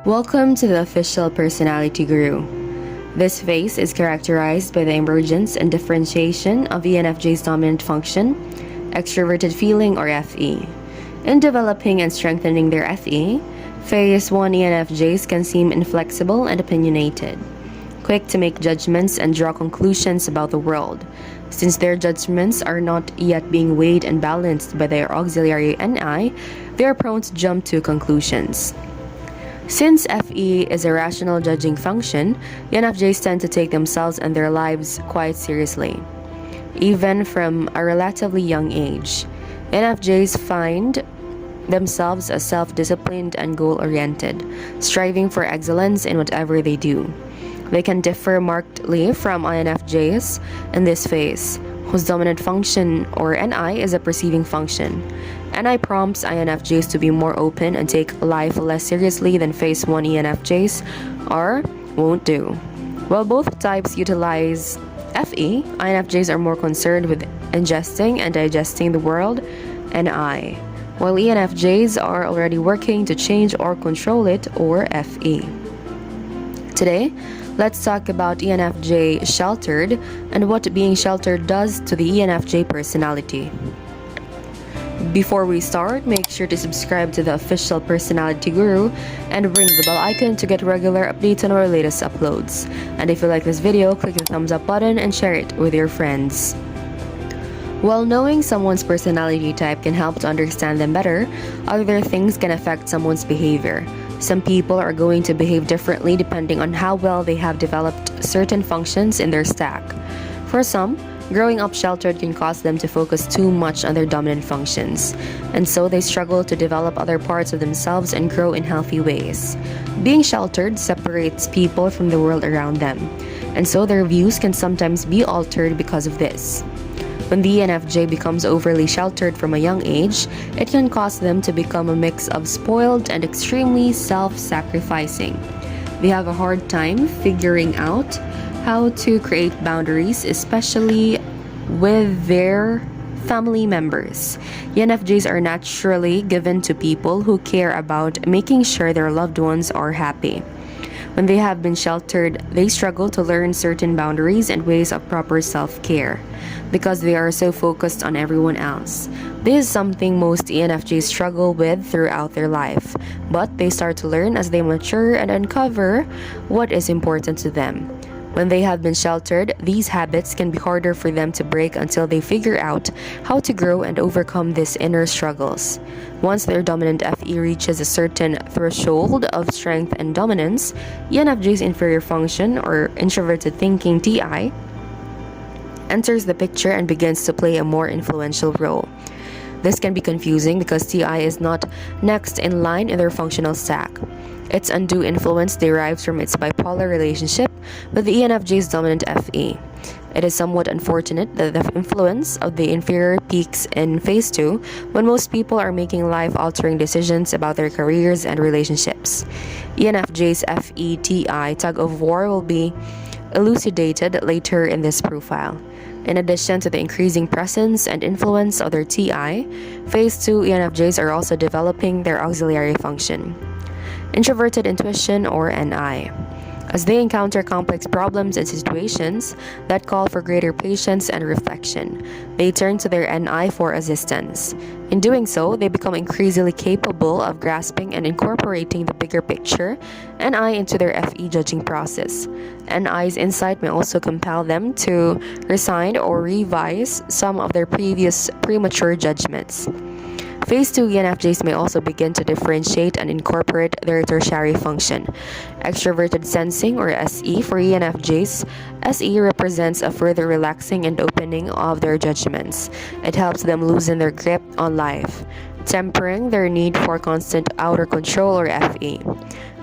Welcome to the Official Personality Guru. This phase is characterized by the emergence and differentiation of ENFJ's dominant function, extroverted feeling or FE. In developing and strengthening their FE, Phase 1 ENFJs can seem inflexible and opinionated, quick to make judgments and draw conclusions about the world. Since their judgments are not yet being weighed and balanced by their auxiliary NI, they are prone to jump to conclusions. Since FE is a rational judging function, ENFJs tend to take themselves and their lives quite seriously, even from a relatively young age. ENFJs find themselves as self-disciplined and goal-oriented, striving for excellence in whatever they do. They can differ markedly from INFJs in this phase, whose dominant function, or NI, is a perceiving function. NI prompts INFJs to be more open and take life less seriously than Phase 1 ENFJs won't do. While both types utilize FE, INFJs are more concerned with ingesting and digesting the world, NI, while ENFJs are already working to change or control it, or FE. Today, let's talk about ENFJ sheltered and what being sheltered does to the ENFJ personality. Before we start, make sure to subscribe to the Official Personality Guru and ring the bell icon to get regular updates on our latest uploads. And if you like this video, click the thumbs up button and share it with your friends. While knowing someone's personality type can help to understand them better, other things can affect someone's behavior. Some people are going to behave differently depending on how well they have developed certain functions in their stack. For some, growing up sheltered can cause them to focus too much on their dominant functions, and so they struggle to develop other parts of themselves and grow in healthy ways. Being sheltered separates people from the world around them, and so their views can sometimes be altered because of this. When the ENFJ becomes overly sheltered from a young age, it can cause them to become a mix of spoiled and extremely self-sacrificing. They have a hard time figuring out how to create boundaries, especially with their family members. ENFJs are naturally given to people who care about making sure their loved ones are happy. When they have been sheltered, they struggle to learn certain boundaries and ways of proper self-care because they are so focused on everyone else. This is something most ENFJs struggle with throughout their life, but they start to learn as they mature and uncover what is important to them. When they have been sheltered, these habits can be harder for them to break until they figure out how to grow and overcome these inner struggles. Once their dominant FE reaches a certain threshold of strength and dominance, ENFJ's inferior function, or introverted thinking TI, enters the picture and begins to play a more influential role. This can be confusing because TI is not next in line in their functional stack. Its undue influence derives from its bipolar relationship with the ENFJ's dominant FE. It is somewhat unfortunate that the influence of the inferior peaks in Phase 2 when most people are making life-altering decisions about their careers and relationships. ENFJ's FE-TI tug-of-war will be elucidated later in this profile. In addition to the increasing presence and influence of their TI, Phase 2 ENFJs are also developing their auxiliary function, introverted intuition, or NI. As they encounter complex problems and situations that call for greater patience and reflection, they turn to their NI for assistance. In doing so, they become increasingly capable of grasping and incorporating the bigger picture NI into their FE judging process. NI's insight may also compel them to resign or revise some of their previous premature judgments. Phase 2 ENFJs may also begin to differentiate and incorporate their tertiary function. Extroverted sensing, or SE, for ENFJs, SE represents a further relaxing and opening of their judgments. It helps them loosen their grip on life, tempering their need for constant outer control, or FE.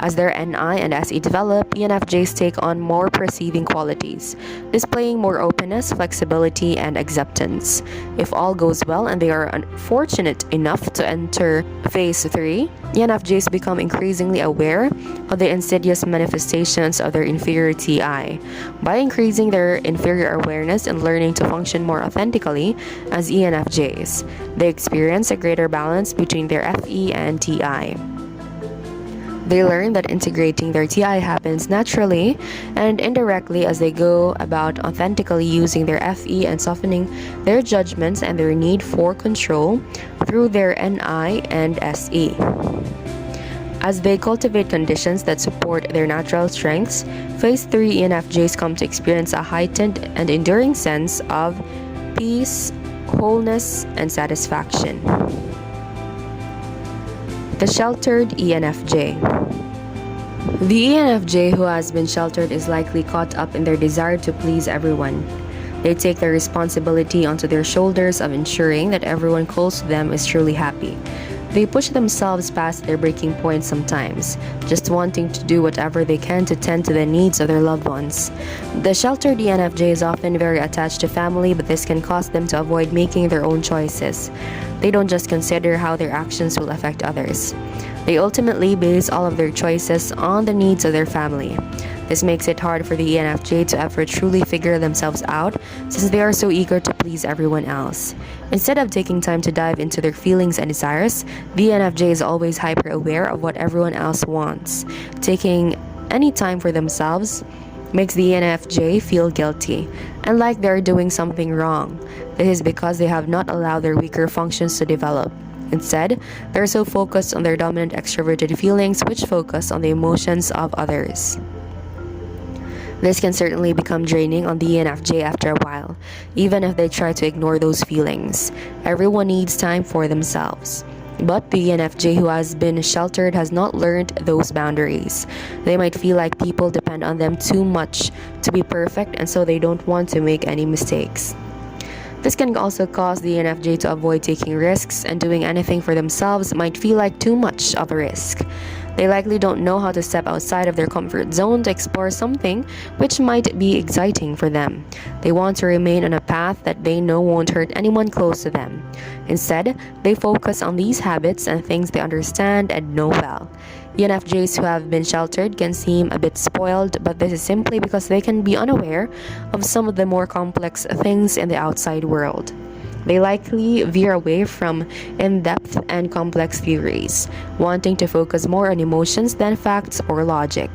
As their NI and SE develop, ENFJs take on more perceiving qualities, displaying more openness, flexibility, and acceptance. If all goes well and they are fortunate enough to enter Phase 3, ENFJs become increasingly aware of the insidious manifestations of their inferior TI. By increasing their inferior awareness and learning to function more authentically as ENFJs, they experience a greater balance between their FE and TI. They learn that integrating their TI happens naturally and indirectly as they go about authentically using their FE and softening their judgments and their need for control through their NI and SE. As they cultivate conditions that support their natural strengths, Phase 3 ENFJs come to experience a heightened and enduring sense of peace, wholeness, and satisfaction. The sheltered ENFJ. The ENFJ who has been sheltered is likely caught up in their desire to please everyone. They take the responsibility onto their shoulders of ensuring that everyone close to them is truly happy. They push themselves past their breaking point sometimes, just wanting to do whatever they can to tend to the needs of their loved ones. The sheltered ENFJ is often very attached to family, but this can cause them to avoid making their own choices. They don't just consider how their actions will affect others. They ultimately base all of their choices on the needs of their family. This makes it hard for the ENFJ to ever truly figure themselves out since they are so eager to please everyone else. Instead of taking time to dive into their feelings and desires, the ENFJ is always hyper aware of what everyone else wants. Taking any time for themselves makes the ENFJ feel guilty and like they're doing something wrong. This is because they have not allowed their weaker functions to develop. Instead, they're so focused on their dominant extroverted feelings which focus on the emotions of others. This can certainly become draining on the ENFJ after a while, even if they try to ignore those feelings. Everyone needs time for themselves. But the ENFJ who has been sheltered has not learned those boundaries. They might feel like people depend on them too much to be perfect, and so they don't want to make any mistakes. This can also cause the ENFJ to avoid taking risks, and doing anything for themselves might feel like too much of a risk. They likely don't know how to step outside of their comfort zone to explore something which might be exciting for them. They want to remain on a path that they know won't hurt anyone close to them. Instead, they focus on these habits and things they understand and know well. ENFJs who have been sheltered can seem a bit spoiled, but this is simply because they can be unaware of some of the more complex things in the outside world. They likely veer away from in-depth and complex theories, wanting to focus more on emotions than facts or logic.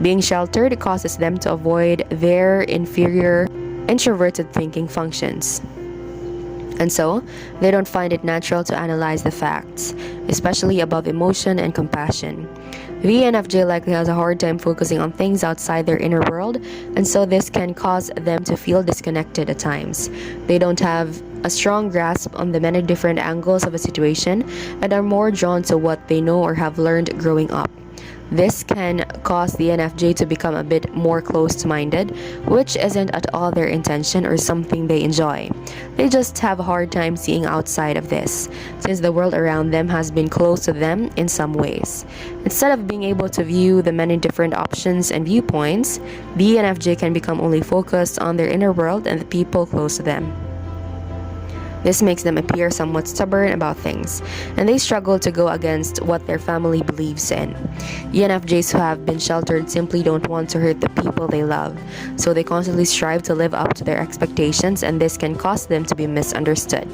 Being sheltered causes them to avoid their inferior, introverted thinking functions. And so, they don't find it natural to analyze the facts, especially above emotion and compassion. The ENFJ likely has a hard time focusing on things outside their inner world, and so this can cause them to feel disconnected at times. They don't have a strong grasp on the many different angles of a situation and are more drawn to what they know or have learned growing up. This can cause the ENFJ to become a bit more closed-minded, which isn't at all their intention or something they enjoy. They just have a hard time seeing outside of this, since the world around them has been closed to them in some ways. Instead of being able to view the many different options and viewpoints, the ENFJ can become only focused on their inner world and the people close to them. This makes them appear somewhat stubborn about things, and they struggle to go against what their family believes in. ENFJs who have been sheltered simply don't want to hurt the people they love, so they constantly strive to live up to their expectations, and this can cause them to be misunderstood.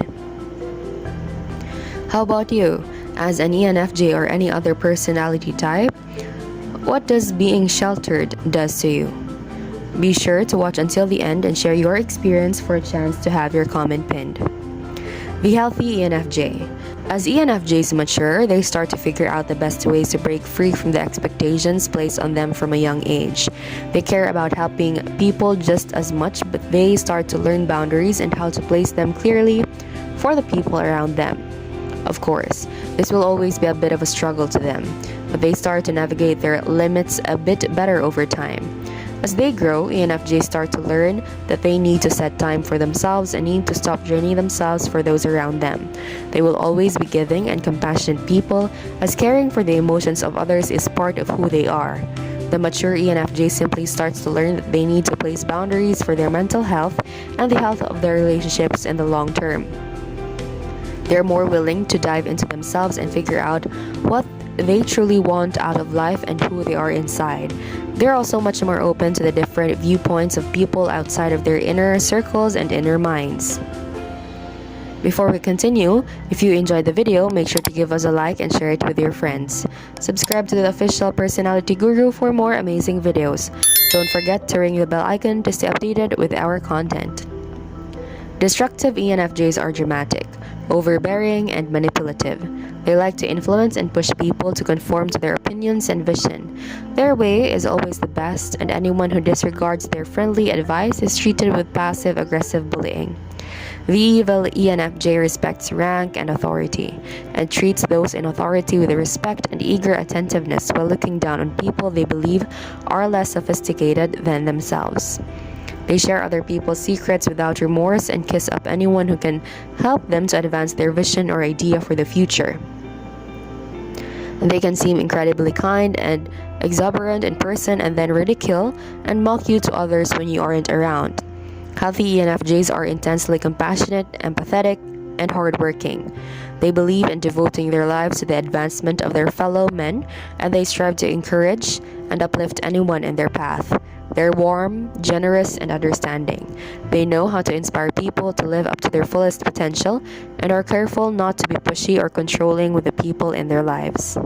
How about you? As an ENFJ or any other personality type, what does being sheltered does to you? Be sure to watch until the end and share your experience for a chance to have your comment pinned. The healthy ENFJ. As ENFJs mature, they start to figure out the best ways to break free from the expectations placed on them from a young age. They care about helping people just as much, but they start to learn boundaries and how to place them clearly for the people around them. Of course, this will always be a bit of a struggle to them, but they start to navigate their limits a bit better over time. As they grow, ENFJs start to learn that they need to set time for themselves and need to stop draining themselves for those around them. They will always be giving and compassionate people, as caring for the emotions of others is part of who they are. The mature ENFJ simply starts to learn that they need to place boundaries for their mental health and the health of their relationships in the long term. They're more willing to dive into themselves and figure out what they truly want out of life and who they are inside. They're also much more open to the different viewpoints of people outside of their inner circles and inner minds. Before we continue, if you enjoyed the video, make sure to give us a like and share it with your friends. Subscribe to the Official Personality Guru for more amazing videos. Don't forget to ring the bell icon to stay updated with our content. Destructive ENFJs are dramatic, overbearing, and manipulative. They like to influence and push people to conform to their opinions and vision. Their way is always the best, and anyone who disregards their friendly advice is treated with passive-aggressive bullying. The evil ENFJ respects rank and authority, and treats those in authority with respect and eager attentiveness while looking down on people they believe are less sophisticated than themselves. They share other people's secrets without remorse and kiss up anyone who can help them to advance their vision or idea for the future. They can seem incredibly kind and exuberant in person and then ridicule and mock you to others when you aren't around. Healthy ENFJs are intensely compassionate, empathetic, and hardworking. They believe in devoting their lives to the advancement of their fellow men, and they strive to encourage and uplift anyone in their path. They're warm, generous, and understanding. They know how to inspire people to live up to their fullest potential and are careful not to be pushy or controlling with the people in their lives.